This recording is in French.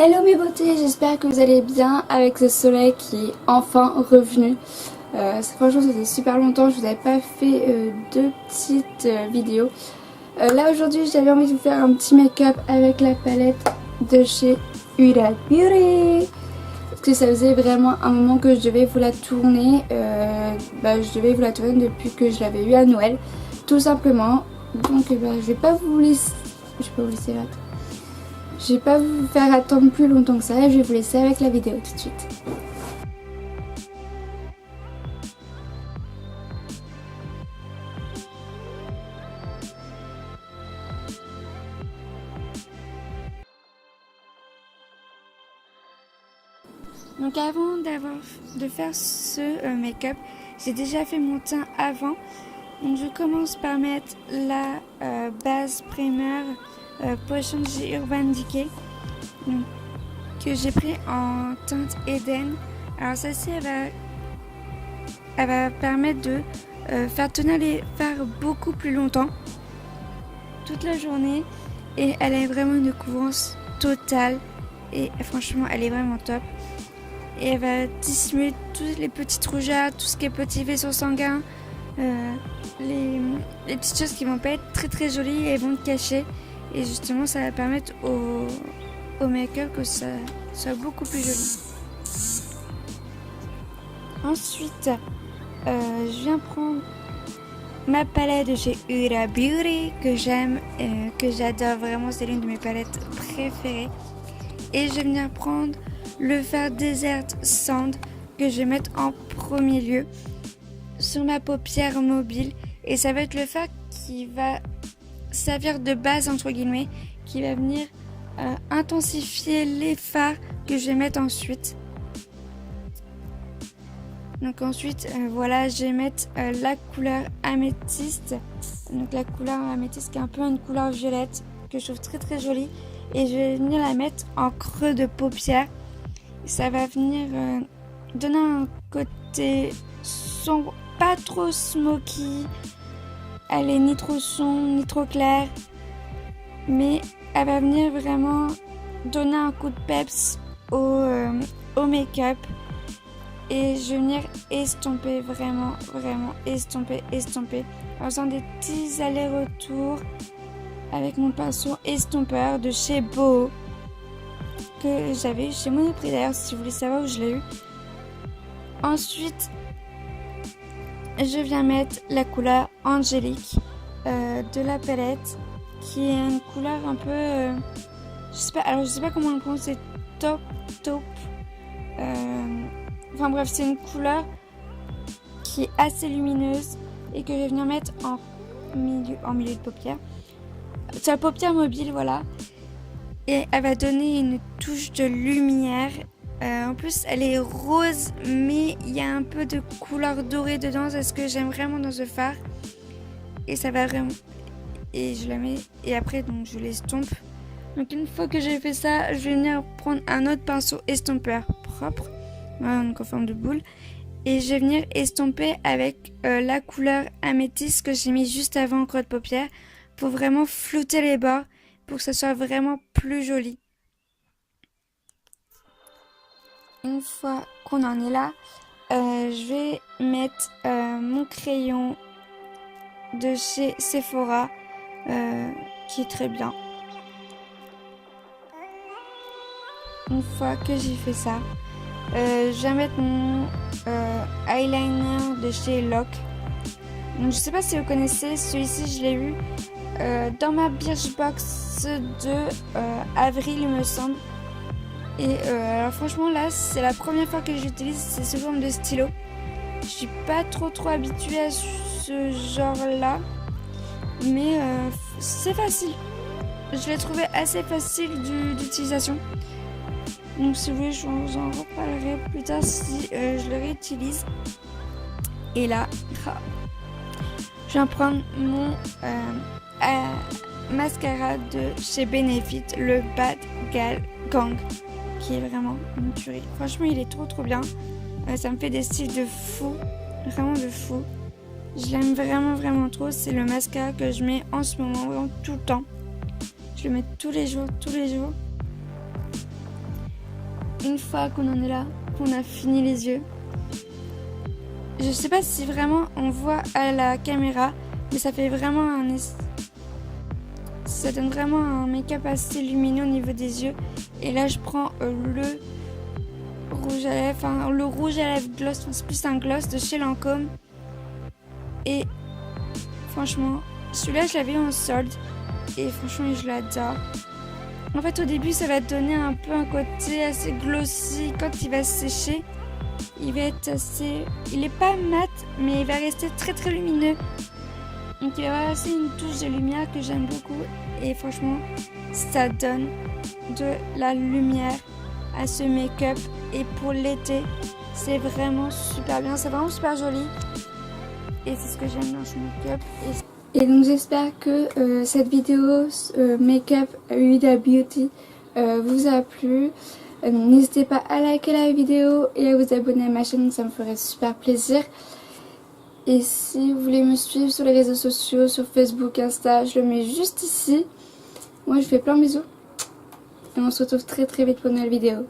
Hello mes beautés, j'espère que vous allez bien avec ce soleil qui est enfin revenu. Franchement ça faisait super longtemps, je vous avais pas fait deux petites vidéos. Là aujourd'hui j'avais envie de vous faire un petit make-up avec la palette de chez Huda Beauty. Parce que ça faisait vraiment un moment que je devais vous la tourner. Je devais vous la tourner depuis que je l'avais eu à Noël, tout simplement. Donc je vais pas vous laisser... là. Je vais pas vous faire attendre plus longtemps que ça, je vais vous laisser avec la vidéo tout de suite. Donc avant de faire ce make-up, j'ai déjà fait mon teint avant. Donc je commence par mettre la base primer Potion de chez Urban Decay que j'ai pris en teinte Eden. Alors celle-ci elle va permettre de faire tenir les fards beaucoup plus longtemps, toute la journée, et elle a vraiment une couvrance totale et franchement elle est vraiment top. Et elle va dissimuler toutes les petites rougeurs, tout ce qui est petits vaisseaux sanguins, les petites choses qui vont pas être très très jolies et vont te cacher. Et justement ça va permettre au make-up que ça soit beaucoup plus joli. Ensuite je viens prendre ma palette de chez Huda Beauty que j'aime, que j'adore vraiment, c'est l'une de mes palettes préférées. Et je vais venir prendre le fard Desert Sand que je vais mettre en premier lieu sur ma paupière mobile, et ça va être le fard qui va servir de base entre guillemets, qui va venir intensifier les fards que je vais mettre ensuite. Donc ensuite voilà, je vais mettre la couleur améthyste, donc la couleur améthyste qui est un peu une couleur violette que je trouve très très jolie, et je vais venir la mettre en creux de paupière. Ça va venir donner un côté sombre, pas trop smoky. Elle est ni trop sombre ni trop claire, mais elle va venir vraiment donner un coup de peps au make-up. Et je vais venir estomper, vraiment estomper, en faisant des petits allers-retours avec mon pinceau estompeur de chez Boho, que j'avais eu chez Monoprix d'ailleurs, si vous voulez savoir où je l'ai eu. Ensuite, je viens mettre la couleur Angélique de la palette, qui est une couleur un peu... je sais pas comment on le prononce, c'est taupe. Enfin bref, c'est une couleur qui est assez lumineuse et que je vais venir mettre en milieu de paupière. Sur la paupière mobile, voilà. Et elle va donner une touche de lumière. En plus, elle est rose, mais il y a un peu de couleur dorée dedans. C'est ce que j'aime vraiment dans ce fard. Et ça va vraiment... Et je la mets... Et après, donc, je l'estompe. Donc, une fois que j'ai fait ça, je vais venir prendre un autre pinceau estompeur propre. Voilà, donc en forme de boule. Et je vais venir estomper avec la couleur améthyste que j'ai mis juste avant en creux de paupière, pour vraiment flouter les bords, pour que ça soit vraiment plus joli. Une fois qu'on en est là, je vais mettre mon crayon de chez Sephora, qui est très bien. Une fois que j'ai fait ça, je vais mettre mon eyeliner de chez Lock. Donc, je sais pas si vous connaissez, celui-ci je l'ai eu dans ma Birchbox de avril il me semble. Et alors franchement là c'est la première fois que j'utilise ce forme de stylo. Je suis pas trop habituée à ce genre là, mais c'est facile. Je l'ai trouvé assez facile d'utilisation. Donc si vous voulez je vous en reparlerai plus tard si je le réutilise. Et là je vais prendre mon mascara de chez Benefit, le Bad Gal Gang, qui est vraiment une tuerie. Franchement il est trop bien. Ça me fait des styles de fou, vraiment de fou. Je l'aime vraiment trop. C'est le mascara que je mets en ce moment, vraiment tout le temps. Je le mets tous les jours. une fois qu'on en est là, qu'on a fini les yeux, je sais pas si vraiment on voit à la caméra, mais ça fait vraiment ça donne vraiment un make-up assez lumineux au niveau des yeux. Et là je prends le rouge à lèvres, enfin le rouge à lèvres gloss, c'est plus un gloss de chez Lancôme. Et franchement, celui-là je l'avais en solde et franchement je l'adore. En fait au début ça va te donner un peu un côté assez glossy. Quand il va se sécher, il va être assez... Il est pas mat, mais il va rester très très lumineux. Donc il va avoir aussi une touche de lumière que j'aime beaucoup. Et franchement, ça donne de la lumière à ce make-up. Et pour l'été, c'est vraiment super bien. C'est vraiment super joli. Et c'est ce que j'aime dans ce make-up. Et donc j'espère que cette vidéo make-up Huda Beauty vous a plu. N'hésitez pas à liker la vidéo et à vous abonner à ma chaîne, ça me ferait super plaisir. Et si vous voulez me suivre sur les réseaux sociaux, sur Facebook, Insta, je le mets juste ici. Moi je vous fais plein de bisous et on se retrouve très très vite pour une nouvelle vidéo.